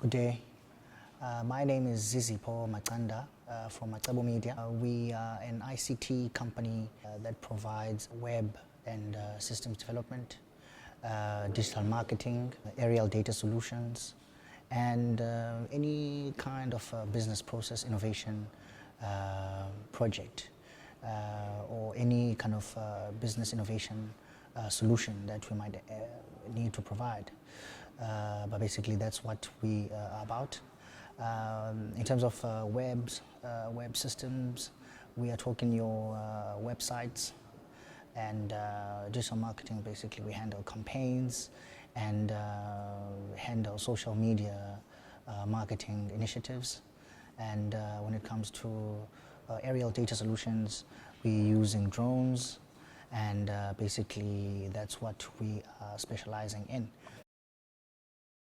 Good day. My name is Zizipo Macanda from Macabo Media. We are an ICT company that provides web and systems development, digital marketing, aerial data solutions, and any kind of business process innovation project or any kind of business innovation solution that we might need to provide. But basically that's what we are about. In terms of web systems, we are talking your websites and digital marketing. Basically we handle campaigns and handle social media marketing initiatives. And when it comes to aerial data solutions, we're using drones, and basically that's what we are specializing in.